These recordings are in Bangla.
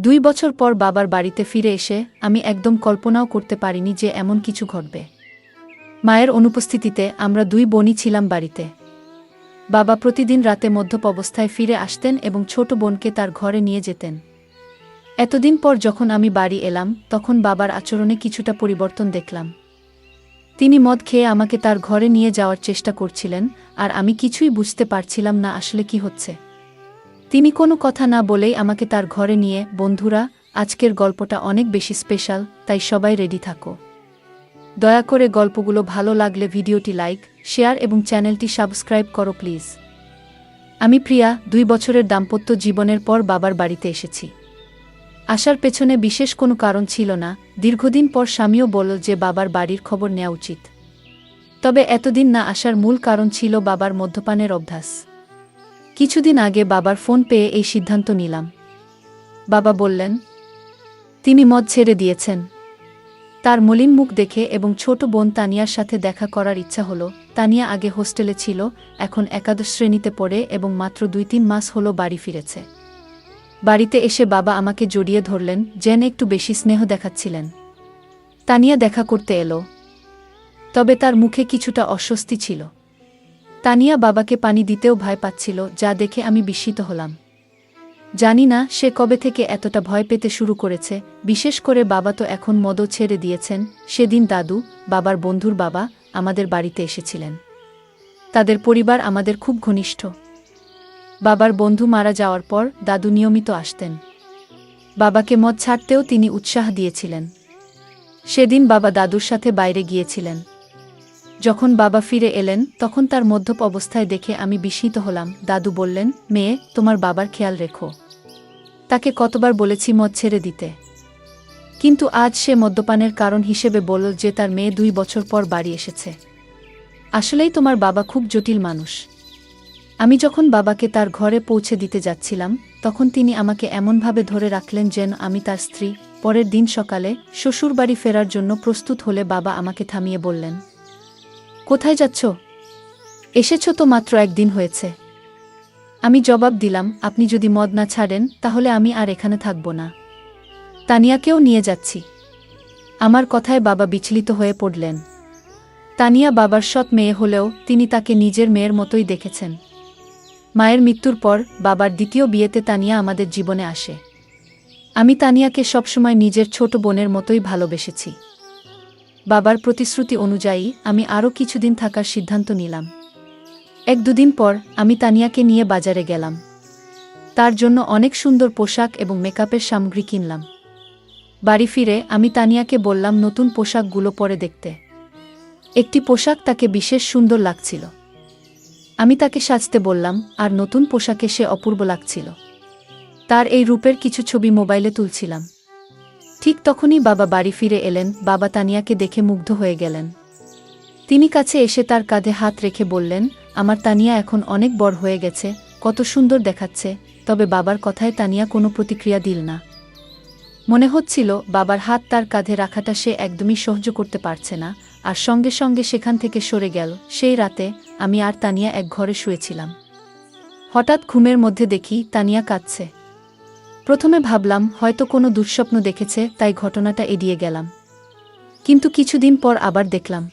2 বছর পর বাবার বাড়িতে ফিরে এসে আমি একদম কল্পনাও করতে পারিনি যে এমন কিছু ঘটবে। মায়ের অনুপস্থিতিতে আমরা 2 বোনই ছিলাম বাড়িতে। বাবা প্রতিদিন রাতে মদ্যপ অবস্থায় ফিরে আসতেন এবং ছোট বোনকে তার ঘরে নিয়ে যেতেন। এতদিন পর যখন আমি বাড়ি এলাম তখন বাবার আচরণে কিছুটা পরিবর্তন দেখলাম। তিনি মদ খেয়ে আমাকে তার ঘরে নিয়ে যাওয়ার চেষ্টা করছিলেন, আর আমি কিছুই বুঝতে পারছিলাম না আসলে কি হচ্ছে। তিনি কোনো কথা না বলেই আমাকে তার ঘরে নিয়ে। বন্ধুরা, আজকের গল্পটা অনেক বেশি স্পেশাল, তাই সবাই রেডি থাকো। দয়া করে গল্পগুলো ভালো লাগলে ভিডিওটি লাইক, শেয়ার এবং চ্যানেলটি সাবস্ক্রাইব করো প্লিজ। আমি প্রিয়া, 2 বছরের দাম্পত্য জীবনের পর বাবার বাড়িতে এসেছি। আসার পেছনে বিশেষ কোনো কারণ ছিল না। দীর্ঘদিন পর স্বামীও বলল যে বাবার বাড়ির খবর নেওয়া উচিত। তবে এতদিন না আসার মূল কারণ ছিল বাবার মদ্যপানের অভ্যাস। কিছুদিন আগে বাবার ফোন পেয়ে এই সিদ্ধান্ত নিলাম। বাবা বললেন তিনি মদ ছেড়ে দিয়েছেন। তার মলিন মুখ দেখে এবং ছোট বোন তানিয়ার সাথে দেখা করার ইচ্ছা হলো। তানিয়া আগে হোস্টেলে ছিল, এখন একাদশ শ্রেণীতে পড়ে এবং মাত্র 2-3 মাস হলো বাড়ি ফিরেছে। বাড়িতে এসে বাবা আমাকে জড়িয়ে ধরলেন, যেন একটু বেশি স্নেহ দেখাচ্ছিলেন। তানিয়া দেখা করতে এলো, তবে তার মুখে কিছুটা অস্বস্তি ছিল। তানিয়া বাবাকে পানি দিতেও ভয় পাচ্ছিল, যা দেখে আমি বিস্মিত হলাম। জানি না সে কবে থেকে এতটা ভয় পেতে শুরু করেছে। বিশেষ করে বাবা তো এখন মদও ছেড়ে দিয়েছেন। সেদিন দাদু, বাবার বন্ধুর বাবা, আমাদের বাড়িতে এসেছিলেন। তাদের পরিবার আমাদের খুব ঘনিষ্ঠ। বাবার বন্ধু মারা যাওয়ার পর দাদু নিয়মিত আসতেন। বাবাকে মদ ছাড়তেও তিনি উৎসাহ দিয়েছিলেন। সেদিন বাবা দাদুর সাথে বাইরে গিয়েছিলেন। যখন বাবা ফিরে এলেন তখন তার মদ্যপ অবস্থায় দেখে আমি বিস্মিত হলাম। দাদু বললেন, মেয়ে, তোমার বাবার খেয়াল রেখো। তাকে কতবার বলেছি মদ ছেড়ে দিতে, কিন্তু আজ সে মদ্যপানের কারণ হিসেবে বলল যে তার মেয়ে 2 বছর পর বাড়ি এসেছে। আসলেই তোমার বাবা খুব জটিল মানুষ। আমি যখন বাবাকে তার ঘরে পৌঁছে দিতে যাচ্ছিলাম তখন তিনি আমাকে এমনভাবে ধরে রাখলেন যেন আমি তার স্ত্রী। পরের দিন সকালে শ্বশুরবাড়ি ফেরার জন্য প্রস্তুত হলে বাবা আমাকে থামিয়ে বললেন, কোথায় যাচ্ছ? এসেছ তো মাত্র 1 দিন হয়েছে। আমি জবাব দিলাম, আপনি যদি মদ না ছাড়েন তাহলে আমি আর এখানে থাকব না। তানিয়াকেও নিয়ে যাচ্ছি। আমার কথায় বাবা বিচলিত হয়ে পড়লেন। তানিয়া বাবার সৎ মেয়ে হলেও তিনি তাকে নিজের মেয়ের মতোই দেখেছেন। মায়ের মৃত্যুর পর বাবার দ্বিতীয় বিয়েতে তানিয়া আমাদের জীবনে আসে। আমি তানিয়াকে সবসময় নিজের ছোট বোনের মতোই ভালোবেসেছি। বাবার প্রতিশ্রুতি অনুযায়ী আমি আরও কিছুদিন থাকার সিদ্ধান্ত নিলাম। 1-2 দিন পর আমি তানিয়াকে নিয়ে বাজারে গেলাম। তার জন্য অনেক সুন্দর পোশাক এবং মেকআপের সামগ্রী কিনলাম। বাড়ি ফিরে আমি তানিয়াকে বললাম নতুন পোশাকগুলো পরে দেখতে। একটি পোশাক তাকে বিশেষ সুন্দর লাগছিল। আমি তাকে সাজতে বললাম, আর নতুন পোশাকে সে অপূর্ব লাগছিল। তার এই রূপের কিছু ছবি মোবাইলে তুলছিলাম। ঠিক তখনই বাবা বাড়ি ফিরে এলেন। বাবা তানিয়াকে দেখে মুগ্ধ হয়ে গেলেন। তিনি কাছে এসে তার কাঁধে হাত রেখে বললেন, আমার তানিয়া এখন অনেক বড় হয়ে গেছে, কত সুন্দর দেখাচ্ছে। তবে বাবার কথায় তানিয়া কোনো প্রতিক্রিয়া দিল না। মনে হচ্ছিল বাবার হাত তার কাঁধে রাখাটা সে একদমই সহ্য করতে পারছে না, আর সঙ্গে সঙ্গে সেখান থেকে সরে গেল। সেই রাতে আমি আর তানিয়া এক ঘরে শুয়েছিলাম। হঠাৎ ঘুমের মধ্যে দেখি তানিয়া কাঁদছে। প্রথমে ভাবলাম হয়তো কোনো দুঃস্বপ্ন দেখেছে, তাই ঘটনাটা এড়িয়ে গেলাম। কিন্তু কিছুদিন পর আবার দেখলাম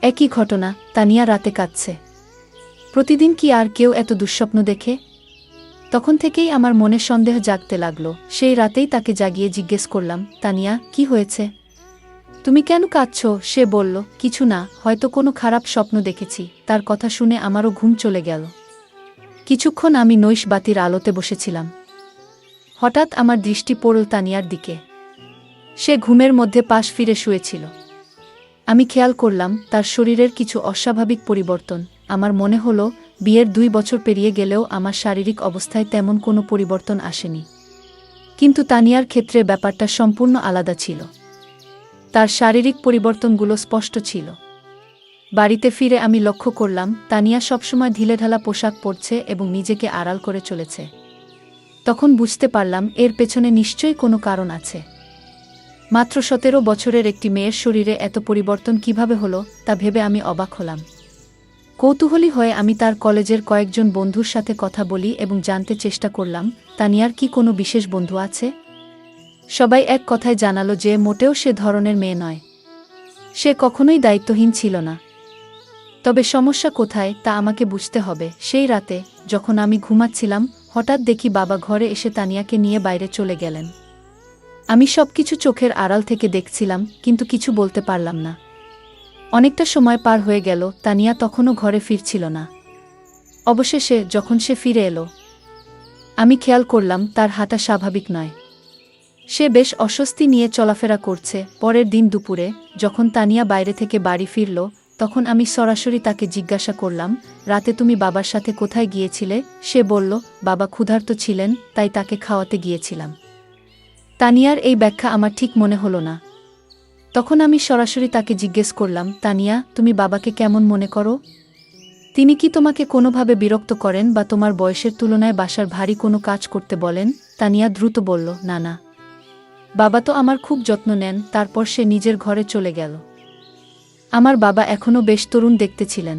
একই ঘটনা, তানিয়া রাতে কাঁদছে। প্রতিদিন কি আর কেউ এত দুঃস্বপ্ন দেখে? তখন থেকেই আমার মনে সন্দেহ জাগতে লাগলো। সেই রাতেই তাকে জাগিয়ে জিজ্ঞেস করলাম, তানিয়া, কি হয়েছে? তুমি কেন কাঁদছো? সে বলল, কিছু না, হয়তো কোনো খারাপ স্বপ্ন দেখেছি। তার কথা শুনে আমারও ঘুম চলে গেল। কিছুক্ষণ আমি নৈশ বাতির আলোতে বসেছিলাম। হঠাৎ আমার দৃষ্টি পড়ল তানিয়ার দিকে। সে ঘুমের মধ্যে পাশ ফিরে শুয়েছিল। আমি খেয়াল করলাম তার শরীরের কিছু অস্বাভাবিক পরিবর্তন। আমার মনে হলো বিয়ের 2 বছর পেরিয়ে গেলেও আমার শারীরিক অবস্থায় তেমন কোনো পরিবর্তন আসেনি। কিন্তু তানিয়ার ক্ষেত্রে ব্যাপারটা সম্পূর্ণ আলাদা ছিল। তার শারীরিক পরিবর্তনগুলো স্পষ্ট ছিল। বাড়িতে ফিরে আমি লক্ষ্য করলাম তানিয়া সবসময় ঢিলেঢালা পোশাক পরছে এবং নিজেকে আড়াল করে চলেছে। তখন বুঝতে পারলাম এর পেছনে নিশ্চয়ই কোনো কারণ আছে। মাত্র 17 বছরের একটি মেয়ের শরীরে এত পরিবর্তন কিভাবে হলো তা ভেবে আমি অবাক হলাম। কৌতূহলী হয়ে আমি তার কলেজের কয়েকজন বন্ধুর সাথে কথা বলি এবং জানতে চেষ্টা করলাম তানিয়ার কি কোনো বিশেষ বন্ধু আছে। সবাই এক কথায় জানালো যে মোটেও সে ধরনের মেয়ে নয়। সে কখনোই দায়িত্বহীন ছিল না। তবে সমস্যা কোথায় তা আমাকে বুঝতে হবে। সেই রাতে যখন আমি ঘুমাচ্ছিলাম, হঠাৎ দেখি বাবা ঘরে এসে তানিয়াকে নিয়ে বাইরে চলে গেলেন। আমি সবকিছু চোখের আড়াল থেকে দেখছিলাম, কিন্তু কিছু বলতে পারলাম না। অনেকটা সময় পার হয়ে গেল, তানিয়া তখনও ঘরে ফিরছিল না। অবশেষে যখন সে ফিরে এলো, আমি খেয়াল করলাম তার হাঁটা স্বাভাবিক নয়। সে বেশ অস্বস্তি নিয়ে চলাফেরা করছে। পরের দিন দুপুরে যখন তানিয়া বাইরে থেকে বাড়ি ফিরল, তখন আমি সরাসরি তাকে জিজ্ঞাসা করলাম, রাতে তুমি বাবার সাথে কোথায় গিয়েছিলে? সে বলল, বাবা ক্ষুধার্ত ছিলেন, তাই তাকে খাওয়াতে গিয়েছিলাম। তানিয়ার এই ব্যাখ্যা আমার ঠিক মনে হলো না। তখন আমি সরাসরি তাকে জিজ্ঞেস করলাম, তানিয়া, তুমি বাবাকে কেমন মনে করো? তিনি কি তোমাকে কোনোভাবে বিরক্ত করেন বা তোমার বয়সের তুলনায় বাসার ভারী কোনো কাজ করতে বলেন? তানিয়া দ্রুত বলল, না না, বাবা তো আমার খুব যত্ন নেন। তারপর সে নিজের ঘরে চলে গেল। আমার বাবা এখনও বেশ তরুণ দেখতে ছিলেন।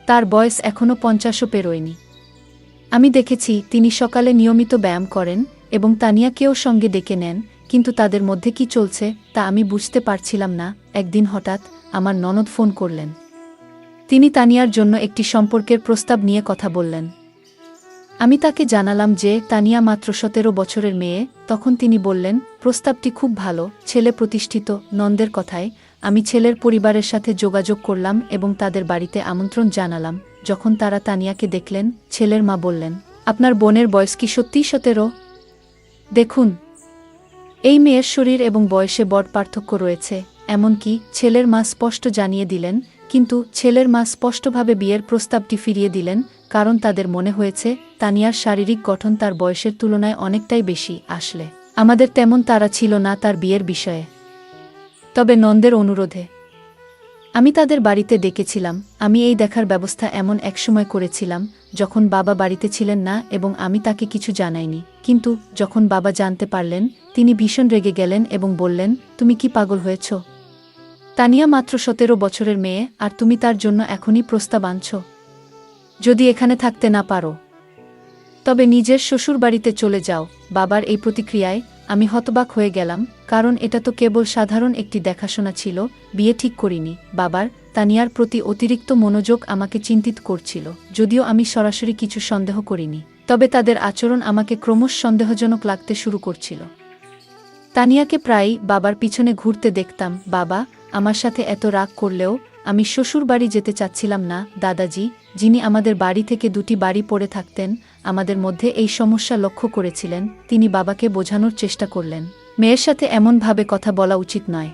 তার বয়স এখনও 50ও পেরোয়নি। আমি দেখেছি তিনি সকালে নিয়মিত ব্যায়াম করেন এবং তানিয়াকেও সঙ্গে ডেকে নেন, কিন্তু তাদের মধ্যে কি চলছে তা আমি বুঝতে পারছিলাম না। একদিন হঠাৎ আমার ননদ ফোন করলেন। তিনি তানিয়ার জন্য একটি সম্পর্কের প্রস্তাব নিয়ে কথা বললেন। আমি তাকে জানালাম যে তানিয়া মাত্র 17 বছরের মেয়ে। তখন তিনি বললেন, প্রস্তাবটি খুব ভালো, ছেলে প্রতিষ্ঠিত। নন্দের কথায় আমি ছেলের পরিবারের সাথে যোগাযোগ করলাম এবং তাদের বাড়িতে আমন্ত্রণ জানালাম। যখন তারা তানিয়াকে দেখলেন, ছেলের মা বললেন, আপনার বোনের বয়স কি সত্যিই 17? দেখুন, এই মেয়ের শরীর এবং বয়সে বড় পার্থক্য রয়েছে। এমনকি ছেলের মা স্পষ্ট জানিয়ে দিলেন, কিন্তু ছেলের মা স্পষ্টভাবে বিয়ের প্রস্তাবটি ফিরিয়ে দিলেন, কারণ তাদের মনে হয়েছে তানিয়ার শারীরিক গঠন তার বয়সের তুলনায় অনেকটাই বেশি। আসলে আমাদের তেমন তাড়া ছিল না তার বিয়ের বিষয়ে। তবে নন্দের অনুরোধে আমি তাদের বাড়িতে ডেকেছিলাম। আমি এই দেখার ব্যবস্থা এমন এক সময় করেছিলাম যখন বাবা বাড়িতে ছিলেন না এবং আমি তাকে কিছু জানাইনি। কিন্তু যখন বাবা জানতে পারলেন, তিনি ভীষণ রেগে গেলেন এবং বললেন, তুমি কি পাগল হয়েছ? তানিয়া মাত্র 17 বছরের মেয়ে, আর তুমি তার জন্য এখনই প্রস্তাব আনছ? যদি এখানে থাকতে না পারো, তবে নিজের শ্বশুর বাড়িতে চলে যাও। বাবার এই প্রতিক্রিয়ায় আমি হতবাক হয়ে গেলাম, কারণ এটা তো কেবল সাধারণ একটি দেখাশোনা ছিল, বিয়ে ঠিক করিনি। বাবার তানিয়ার প্রতি অতিরিক্ত মনোযোগ আমাকে চিন্তিত করছিল। যদিও আমি সরাসরি কিছু সন্দেহ করিনি, তবে তাদের আচরণ আমাকে ক্রমশ সন্দেহজনক লাগতে শুরু করছিল। তানিয়াকে প্রায়ই বাবার পিছনে ঘুরতে দেখতাম। বাবা আমার সাথে এত রাগ করলেও আমি শ্বশুর বাড়ি যেতে চাচ্ছিলাম না। দাদাজি, যিনি আমাদের বাড়ি থেকে 2টি বাড়ি পড়ে থাকতেন, আমাদের মধ্যে এই সমস্যা লক্ষ্য করেছিলেন। তিনি বাবাকে বোঝানোর চেষ্টা করলেন, মেয়ের সাথে এমনভাবে কথা বলা উচিত নয়।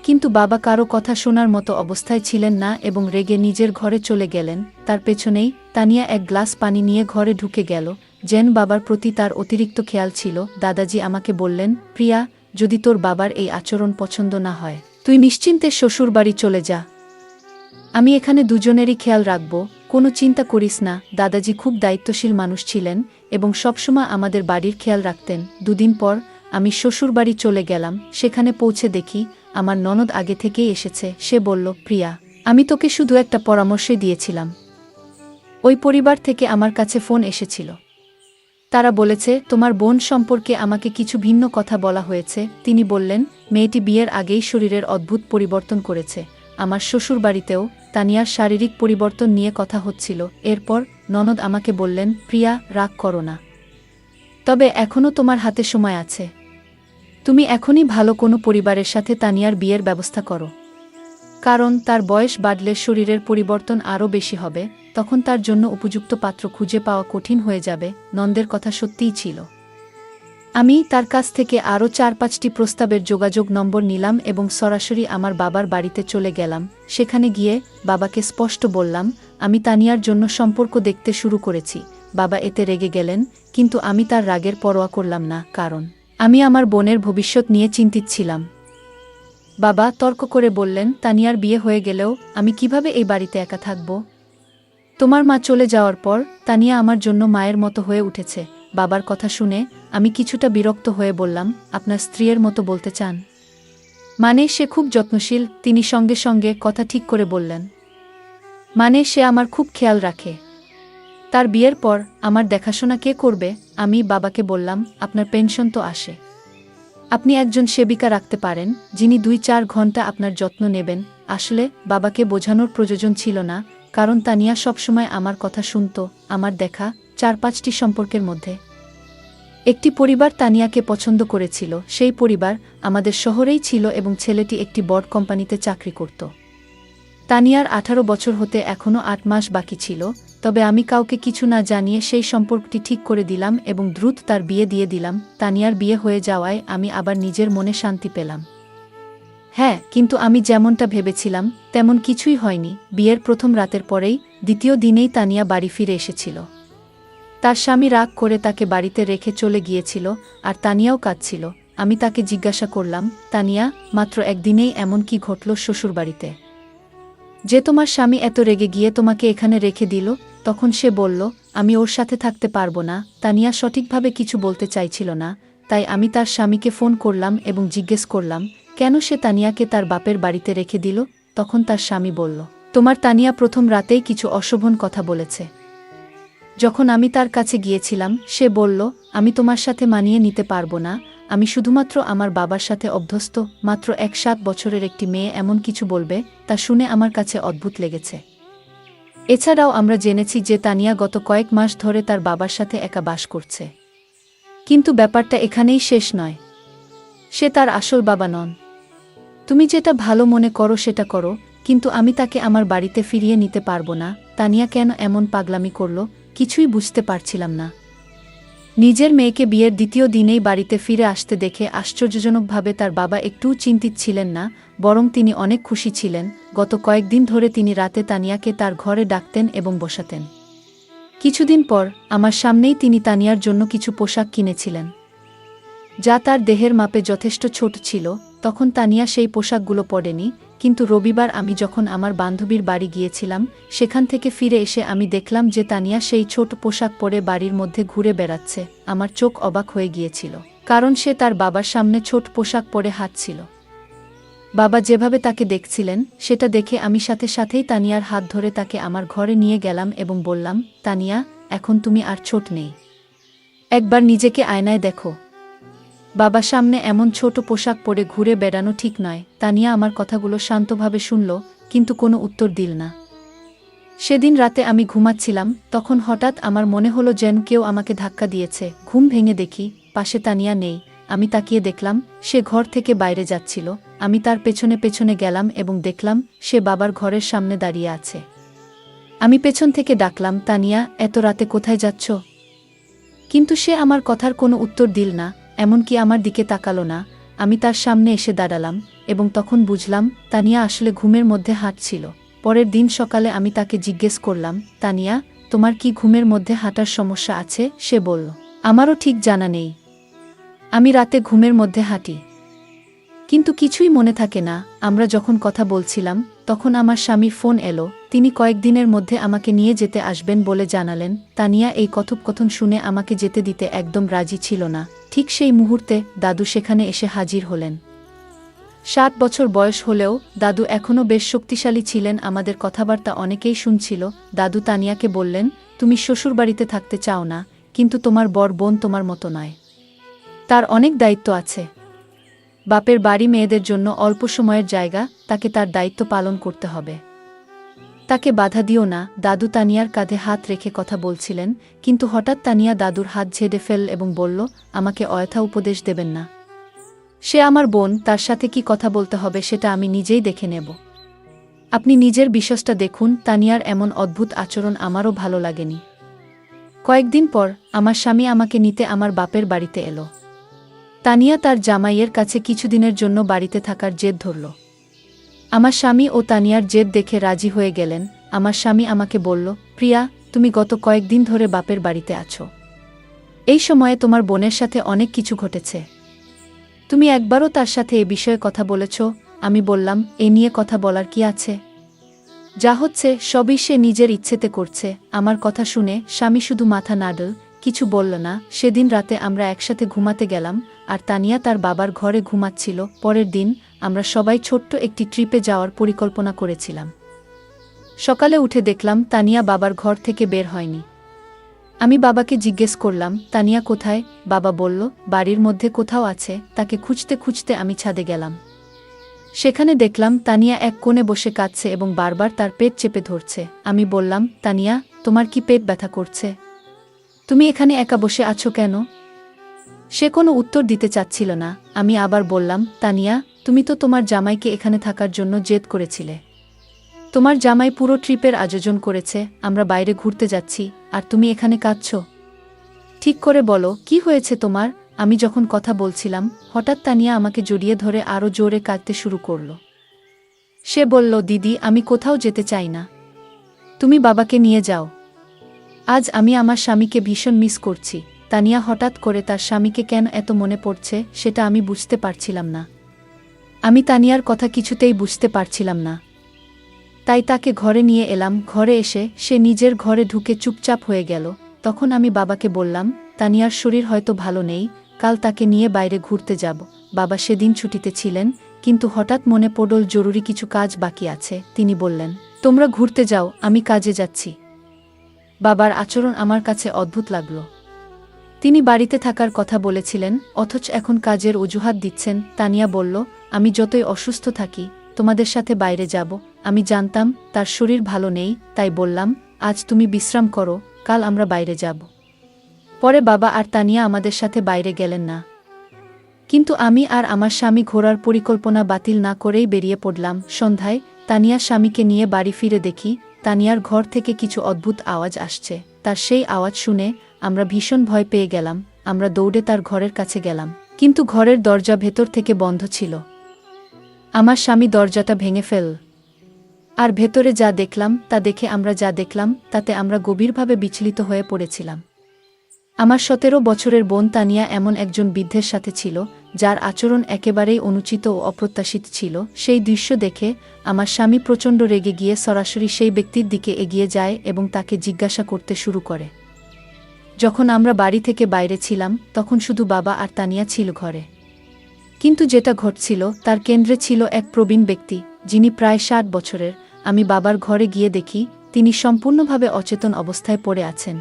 কিন্তু বাবা কারো কথা শোনার মতো অবস্থায় ছিলেন না এবং রেগে নিজের ঘরে চলে গেলেন। তার পেছনেই তানিয়া এক গ্লাস পানি নিয়ে ঘরে ঢুকে গেল, যেন বাবার প্রতি তার অতিরিক্ত খেয়াল ছিল। দাদাজি আমাকে বললেন, প্রিয়া, যদি তোর বাবার এই আচরণ পছন্দ না হয়, তুই নিশ্চিন্তে শ্বশুর বাড়ি চলে যা। আমি এখানে দুজনেরই খেয়াল রাখব, কোনো চিন্তা করিস না। দাদাজি খুব দায়িত্বশীল মানুষ ছিলেন এবং সবসময় আমাদের বাড়ির খেয়াল রাখতেন। 2 দিন পর আমি শ্বশুর বাড়ি চলে গেলাম। সেখানে পৌঁছে দেখি আমার ননদ আগে থেকেই এসেছে। সে বলল, প্রিয়া, আমি তোকে শুধু একটা পরামর্শই দিয়েছিলাম। ওই পরিবার থেকে আমার কাছে ফোন এসেছিল। তারা বলেছে তোমার বোন সম্পর্কে আমাকে কিছু ভিন্ন কথা বলা হয়েছে। তিনি বললেন, মেয়েটি বিয়ের আগেই শরীরের অদ্ভুত পরিবর্তন করেছে। আমার শ্বশুর বাড়িতেও তানিয়ার শারীরিক পরিবর্তন নিয়ে কথা হচ্ছিল। এরপর ননদ আমাকে বললেন, প্রিয়া, রাগ করো না, তবে এখনও তোমার হাতে সময় আছে। তুমি এখনই ভালো কোনো পরিবারের সাথে তানিয়ার বিয়ের ব্যবস্থা করো, কারণ তার বয়স বাড়লে শরীরের পরিবর্তন আরও বেশি হবে। তখন তার জন্য উপযুক্ত পাত্র খুঁজে পাওয়া কঠিন হয়ে যাবে। নন্দের কথা সত্যিই ছিল। আমি তার কাছ থেকে আরও 4-5টি প্রস্তাবের যোগাযোগ নম্বর নিলাম এবং সরাসরি আমার বাবার বাড়িতে চলে গেলাম। সেখানে গিয়ে বাবাকে স্পষ্ট বললাম, আমি তানিয়ার জন্য সম্পর্ক দেখতে শুরু করেছি। বাবা এতে রেগে গেলেন, কিন্তু আমি তার রাগের পরোয়া করলাম না, কারণ আমি আমার বোনের ভবিষ্যৎ নিয়ে চিন্তিত ছিলাম। বাবা তর্ক করে বললেন, তানিয়ার বিয়ে হয়ে গেলেও আমি কিভাবে এই বাড়িতে একা থাকব? তোমার মা চলে যাওয়ার পর তানিয়া আমার জন্য মায়ের মতো হয়ে উঠেছে। বাবার কথা শুনে আমি কিছুটা বিরক্ত হয়ে বললাম, আপনার স্ত্রীর মতো বলতে চান? মানে সে খুব যত্নশীল। তিনি সঙ্গে সঙ্গে কথা ঠিক করে বললেন, মানে সে আমার খুব খেয়াল রাখে। তার বিয়ের পর আমার দেখাশোনা কে করবে? আমি বাবাকে বললাম, আপনার পেনশন তো আসে, আপনি একজন সেবিকা রাখতে পারেন যিনি 2-4 ঘন্টা আপনার যত্ন নেবেন। আসলে বাবাকে বোঝানোর প্রয়োজন ছিল না, কারণ তানিয়া সবসময় আমার কথা শুনত। আমার দেখা 4-5টি সম্পর্কের মধ্যে একটি পরিবার তানিয়াকে পছন্দ করেছিল। সেই পরিবার আমাদের শহরেই ছিল এবং ছেলেটি একটি বড় কোম্পানিতে চাকরি করত। তানিয়ার 18 বছর হতে এখনও 8 মাস বাকি ছিল, তবে আমি কাউকে কিছু না জানিয়ে সেই সম্পর্কটি ঠিক করে দিলাম এবং দ্রুত তার বিয়ে দিয়ে দিলাম। তানিয়ার বিয়ে হয়ে যাওয়ায় আমি আবার নিজের মনে শান্তি পেলাম। হ্যাঁ, কিন্তু আমি যেমনটা ভেবেছিলাম তেমন কিছুই হয়নি। বিয়ের প্রথম রাতের পরেই দ্বিতীয় দিনেই তানিয়া বাড়ি ফিরে এসেছিল। তার স্বামী রাগ করে তাকে বাড়িতে রেখে চলে গিয়েছিল, আর তানিয়াও কাঁদছিল। আমি তাকে জিজ্ঞাসা করলাম, তানিয়া, মাত্র একদিনেই এমন কি ঘটল শ্বশুরবাড়িতে যে তোমার স্বামী এত রেগে গিয়ে তোমাকে এখানে রেখে দিল? তখন সে বলল, আমি ওর সাথে থাকতে পারবো না। তানিয়া সঠিকভাবে কিছু বলতে চাইছিল না, তাই আমি তার স্বামীকে ফোন করলাম এবং জিজ্ঞেস করলাম কেন সে তানিয়াকে তার বাপের বাড়িতে রেখে দিল। তখন তার স্বামী বলল, তোমার তানিয়া প্রথম রাতেই কিছু অশোভন কথা বলেছে। যখন আমি তার কাছে গিয়েছিলাম সে বলল, আমি তোমার সাথে মানিয়ে নিতে পারবো না, আমি শুধুমাত্র আমার বাবার সাথে অভ্যস্ত। মাত্র 7 বছরের একটি মেয়ে এমন কিছু বলবে, তা শুনে আমার কাছে অদ্ভুত লেগেছে। এছাড়াও আমরা জেনেছি যে তানিয়া গত কয়েক মাস ধরে তার বাবার সাথে একা বাস করছে। কিন্তু ব্যাপারটা এখানেই শেষ নয়। সে তার আসল বাবা নন। তুমি যেটা ভালো মনে করো সেটা করো, কিন্তু আমি তাকে আমার বাড়িতে ফিরিয়ে নিতে পারবো না। তানিয়া কেন এমন পাগলামি করল কিছুই বুঝতে পারছিলাম না। নিজের মেয়েকে বিয়ের দ্বিতীয় দিনেই বাড়িতে ফিরে আসতে দেখে আশ্চর্যজনকভাবে তার বাবা একটুও চিন্তিত ছিলেন না, বরং তিনি অনেক খুশি ছিলেন। গত কয়েকদিন ধরে তিনি রাতে তানিয়াকে তার ঘরে ডাকতেন এবং বসাতেন। কিছুদিন পর আমার সামনেই তিনি তানিয়ার জন্য কিছু পোশাক কিনেছিলেন, যা তার দেহের মাপে যথেষ্ট ছোট ছিল। তখন তানিয়া সেই পোশাকগুলো পরেনি, কিন্তু রবিবার আমি যখন আমার বান্ধবীর বাড়ি গিয়েছিলাম সেখান থেকে ফিরে এসে আমি দেখলাম যে তানিয়া সেই ছোট পোশাক পরে বাড়ির মধ্যে ঘুরে বেড়াচ্ছে। আমার চোখ অবাক হয়ে গিয়েছিল, কারণ সে তার বাবার সামনে ছোট পোশাক পরে হাঁটছিল। বাবা যেভাবে তাকে দেখছিলেন সেটা দেখে আমি সাথে সাথেই তানিয়ার হাত ধরে তাকে আমার ঘরে নিয়ে গেলাম এবং বললাম, তানিয়া, এখন তুমি আর ছোট নেই, একবার নিজেকে আয়নায় দেখো। বাবা সামনে এমন ছোট পোশাক পরে ঘুরে বেড়ানো ঠিক নয়। তানিয়া আমার কথাগুলো শান্তভাবে শুনল, কিন্তু কোনো উত্তর দিল না। সেদিন রাতে আমি ঘুমাচ্ছিলাম, তখন হঠাৎ আমার মনে হলো যেন কেউ আমাকে ধাক্কা দিয়েছে। ঘুম ভেঙে দেখি পাশে তানিয়া নেই। আমি তাকিয়ে দেখলাম সে ঘর থেকে বাইরে যাচ্ছিল। আমি তার পেছনে পেছনে গেলাম এবং দেখলাম সে বাবার ঘরের সামনে দাঁড়িয়ে আছে। আমি পেছন থেকে ডাকলাম, তানিয়া, এত রাতে কোথায় যাচ্ছ? কিন্তু সে আমার কথার কোনো উত্তর দিল না, এমনকি আমার দিকে তাকালো না। আমি তার সামনে এসে দাঁড়ালাম এবং তখন বুঝলাম তানিয়া আসলে ঘুমের মধ্যে হাঁটছিল। পরের দিন সকালে আমি তাকে জিজ্ঞেস করলাম, তানিয়া, তোমার কি ঘুমের মধ্যে হাঁটার সমস্যা আছে? সে বলল, আমারও ঠিক জানা নেই, আমি রাতে ঘুমের মধ্যে হাঁটি, কিন্তু কিছুই মনে থাকে না। আমরা যখন কথা বলছিলাম তখন আমার স্বামীর ফোন এলো। তিনি কয়েকদিনের মধ্যে আমাকে নিয়ে যেতে আসবেন বলে জানালেন। তানিয়া এই কথোপকথন শুনে আমাকে যেতে দিতে একদম রাজি ছিল না। ঠিক সেই মুহূর্তে দাদু সেখানে এসে হাজির হলেন। 7 বছর বয়স হলেও দাদু এখনও বেশ শক্তিশালী ছিলেন। আমাদের কথাবার্তা অনেকেই শুনছিল। দাদু তানিয়াকে বললেন, তুমি শ্বশুরবাড়িতে থাকতে চাও না, কিন্তু তোমার বড় বোন তোমার মতো নয়, তার অনেক দায়িত্ব আছে। বাপের বাড়ি মেয়েদের জন্য অল্প সময়ের জায়গা, তাকে তার দায়িত্ব পালন করতে হবে, তাকে বাধা দিও না। দাদু তানিয়ার কাঁধে হাত রেখে কথা বলছিলেন, কিন্তু হঠাৎ তানিয়া দাদুর হাত ঝেড়ে ফেল এবং বলল, আমাকে অযথা উপদেশ দেবেন না, সে আমার বোন, তার সাথে কি কথা বলতে হবে সেটা আমি নিজেই দেখে নেব। আপনি নিজের বিশ্বাসটা দেখুন। তানিয়ার এমন অদ্ভুত আচরণ আমারও ভালো লাগেনি। কয়েকদিন পর আমার স্বামী আমাকে নিতে আমার বাপের বাড়িতে এলো। তানিয়া তার জামাইয়ের কাছে কিছুদিনের জন্য বাড়িতে থাকার জেদ ধরল। আমার স্বামী ও তানিয়ার জেদ দেখে রাজি হয়ে গেলেন। আমার স্বামী আমাকে বলল, প্রিয়া, তুমি গত কয়েকদিন ধরে বাপের বাড়িতে আছো। এই সময়ে তোমার বোনের সাথে অনেক কিছু ঘটেছে। তুমি একবারও তার সাথে এ বিষয়ে কথা বলেছ? আমি বললাম, এ নিয়ে কথা বলার কি আছে? যা হচ্ছে সবই সে নিজের ইচ্ছেতে করছে। আমার কথা শুনে স্বামী শুধু মাথা নাড়ল, কিছু বলল না। সেদিন রাতে আমরা একসাথে ঘুমাতে গেলাম, আর তানিয়া তার বাবার ঘরে ঘুমাচ্ছিল। পরের দিন আমরা সবাই ছোট্ট একটি ট্রিপে যাওয়ার পরিকল্পনা করেছিলাম। সকালে উঠে দেখলাম তানিয়া বাবার ঘর থেকে বের হয়নি। আমি বাবাকে জিজ্ঞেস করলাম, তানিয়া কোথায়? বাবা বলল, বাড়ির মধ্যে কোথাও আছে। তাকে খুঁজতে খুঁজতে আমি ছাদে গেলাম। সেখানে দেখলাম তানিয়া এক কোণে বসে কাঁদছে এবং বারবার তার পেট চেপে ধরছে। আমি বললাম, তানিয়া, তোমার কি পেট ব্যথা করছে? তুমি এখানে একা বসে আছো কেন? সে কোনো উত্তর দিতে চাচ্ছিল না। আমি আবার বললাম, তানিয়া, তুমি তো তোমার জামাইকে এখানে থাকার জন্য জেদ করেছিলে। তোমার জামাই পুরো ট্রিপের আয়োজন করেছে, আমরা বাইরে ঘুরতে যাচ্ছি, আর তুমি এখানে কাঁদছো। ঠিক করে বলো, কি হয়েছে তোমার? আমি যখন কথা বলছিলাম, হঠাৎ তানিয়া আমাকে জড়িয়ে ধরে আরও জোরে কাঁদতে শুরু করল। সে বলল, দিদি, আমি কোথাও যেতে চাই না। তুমি বাবাকে নিয়ে যাও। আজ আমি আমার স্বামীকে ভীষণ মিস করছি। তানিয়া হঠাৎ করে তার স্বামীকে কেন এত মনে পড়ছে সেটা আমি বুঝতে পারছিলাম না। আমি তানিয়ার কথা কিছুতেই বুঝতে পারছিলাম না। তাই তাকে ঘরে নিয়ে এলাম। ঘরে এসে সে নিজের ঘরে ঢুকে চুপচাপ হয়ে গেল। তখন আমি বাবাকে বললাম, তানিয়ার শরীর হয়তো ভালো নেই, কাল তাকে নিয়ে বাইরে ঘুরতে যাব। বাবা সেদিন ছুটিতে ছিলেন, কিন্তু হঠাৎ মনে পড়ল জরুরি কিছু কাজ বাকি আছে। তিনি বললেন, তোমরা ঘুরতে যাও, আমি কাজে যাচ্ছি। বাবার আচরণ আমার কাছে অদ্ভুত লাগল। তিনি বাড়িতে থাকার কথা বলেছিলেন, অথচ এখন কাজের অজুহাত দিচ্ছেন। তানিয়া বলল, আমি যতই অসুস্থ থাকি, তোমাদের সাথে বাইরে যাব। আমি জানতাম তার শরীর ভালো নেই, তাই বললাম, আজ তুমি বিশ্রাম করো, কাল আমরা বাইরে যাব। পরে বাবা আর তানিয়া আমাদের সাথে বাইরে গেলেন না। কিন্তু আমি আর আমার স্বামী ঘোরার পরিকল্পনা বাতিল না করেই বেরিয়ে পড়লাম। সন্ধ্যায় তানিয়ার স্বামীকে নিয়ে বাড়ি ফিরে দেখি তানিয়ার ঘর থেকে কিছু অদ্ভুত আওয়াজ আসছে। তার সেই আওয়াজ শুনে আমরা ভীষণ ভয় পেয়ে গেলাম। আমরা দৌড়ে তার ঘরের কাছে গেলাম, কিন্তু ঘরের দরজা ভেতর থেকে বন্ধ ছিল। আমার স্বামী দরজাটা ভেঙে ফেল। আর ভেতরে যা দেখলাম তা দেখে আমরা যা দেখলাম তাতে আমরা গভীরভাবে বিচলিত হয়ে পড়েছিলাম। আমার 17 বছরের বোন তানিয়া এমন একজন বৃদ্ধের সাথে ছিল, যার আচরণ একেবারেই অনুচিত ও অপ্রত্যাশিত ছিল। সেই দৃশ্য দেখে আমার স্বামী প্রচণ্ড রেগে গিয়ে সরাসরি সেই ব্যক্তির দিকে এগিয়ে যায় এবং তাকে জিজ্ঞাসা করতে শুরু করে। যখন আমরা বাড়ি থেকে বাইরে ছিলাম, তখন শুধু বাবা আর তানিয়া ছিল ঘরে। কিন্তু যেটা ঘটছিল তার কেন্দ্রে ছিল এক প্রবীণ ব্যক্তি, যিনি প্রায় 60 বছরের। আমি বাবার ঘরে গিয়ে দেখি তিনি সম্পূর্ণভাবে অচেতন অবস্থায় পড়ে আছেন।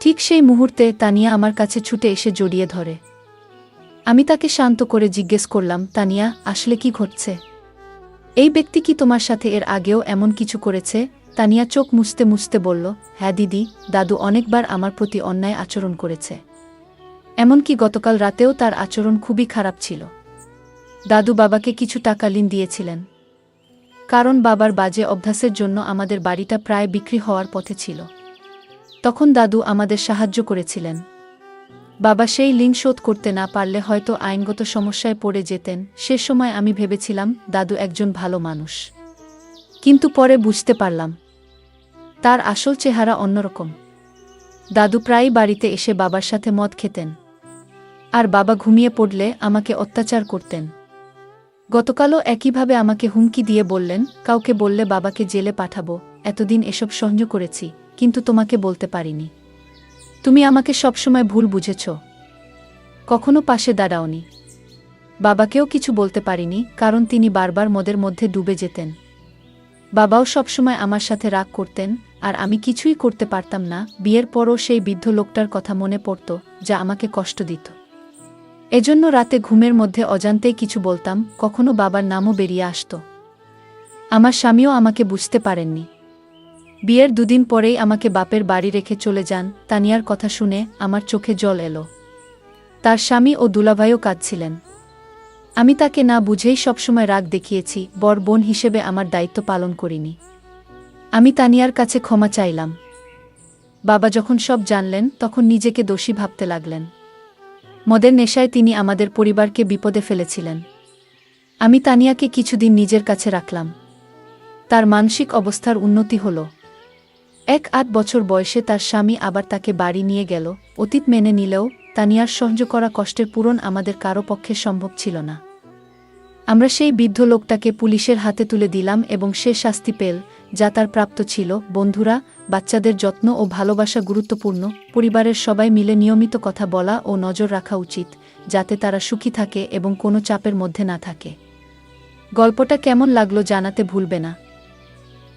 ঠিক সেই মুহূর্তে তানিয়া আমার কাছে ছুটে এসে জড়িয়ে ধরে। আমি তাকে শান্ত করে জিজ্ঞেস করলাম, তানিয়া, আসলে কি ঘটছে? এই ব্যক্তি কি তোমার সাথে এর আগেও এমন কিছু করেছে? তানিয়া চোখ মুছতে মুছতে বলল, হ্যাঁ দিদি, দাদু অনেকবার আমার প্রতি অন্যায় আচরণ করেছে। এমনকি গতকাল রাতেও তার আচরণ খুবই খারাপ ছিল। দাদু বাবাকে কিছু টাকা ঋণ দিয়েছিলেন, কারণ বাবার বাজে অভ্যাসের জন্য আমাদের বাড়িটা প্রায় বিক্রি হওয়ার পথে ছিল। তখন দাদু আমাদের সাহায্য করেছিলেন। বাবা সেই ঋণ শোধ করতে না পারলে হয়তো আইনগত সমস্যায় পড়ে যেতেন। সে সময় আমি ভেবেছিলাম দাদু একজন ভালো মানুষ, কিন্তু পরে বুঝতে পারলাম তার আসল চেহারা অন্যরকম। দাদু প্রায়ই বাড়িতে এসে বাবার সাথে মদ খেতেন, আর বাবা ঘুমিয়ে পড়লে আমাকে অত্যাচার করতেন। গতকালও একইভাবে আমাকে হুমকি দিয়ে বললেন, কাউকে বললে বাবাকে জেলে পাঠাবো। এতদিন এসব সহ্য করেছি, কিন্তু তোমাকে বলতে পারিনি। তুমি আমাকে সবসময় ভুল বুঝেছ, কখনো পাশে দাঁড়াওনি। বাবাকেও কিছু বলতে পারিনি, কারণ তিনি বারবার মদের মধ্যে ডুবে যেতেন। বাবাও সবসময় আমার সাথে রাগ করতেন, আর আমি কিছুই করতে পারতাম না। বিয়ের পরও সেই বৃদ্ধ লোকটার কথা মনে পড়ত, যা আমাকে কষ্ট দিত। এজন্য রাতে ঘুমের মধ্যে অজান্তেই কিছু বলতাম, কখনো বাবার নামও বেরিয়ে আসত। আমার স্বামীও আমাকে বুঝতে পারেননি। বিয়ের 2 দিন পরেই আমাকে বাপের বাড়ি রেখে চলে যান। তানিয়ার কথা শুনে আমার চোখে জল এলো। তার স্বামী ও দুলাভাইও কাঁদছিলেন। আমি তাকে না বুঝেই সবসময় রাগ দেখিয়েছি, বড় বোন হিসেবে আমার দায়িত্ব পালন করিনি। আমি তানিয়ার কাছে ক্ষমা চাইলাম। বাবা যখন সব জানলেন, তখন নিজেকে দোষী ভাবতে লাগলেন। মদের নেশায় তিনি আমাদের পরিবারকে বিপদে ফেলেছিলেন। আমি তানিয়াকে কিছুদিন নিজের কাছে রাখলাম। তার মানসিক অবস্থার উন্নতি হল। 1-8 বছর বয়সে তার স্বামী আবার তাকে বাড়ি নিয়ে গেল। অতীত মেনে নিলেও তানিয়ার সহ্য করা কষ্টের পূরণ আমাদের কারো পক্ষে সম্ভব ছিল না। আমরা সেই বৃদ্ধ লোকটাকে পুলিশের হাতে তুলে দিলাম এবং সে শাস্তি পেল, যা তার প্রাপ্ত ছিল। বন্ধুরা, বাচ্চাদের যত্ন ও ভালোবাসা গুরুত্বপূর্ণ। পরিবারের সবাই মিলে নিয়মিত কথা বলা ও নজর রাখা উচিত, যাতে তারা সুখী থাকে এবং কোনো চাপের মধ্যে না থাকে। গল্পটা কেমন লাগলো জানাতে ভুলবে না।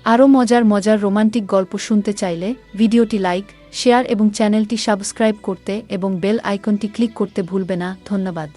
আরও মজার মজার রোমান্টিক গল্প শুনতে চাইলে ভিডিওটি লাইক, শেয়ার এবং চ্যানেলটি সাবস্ক্রাইব করতে এবং বেল আইকনটি ক্লিক করতে ভুলবে না। ধন্যবাদ।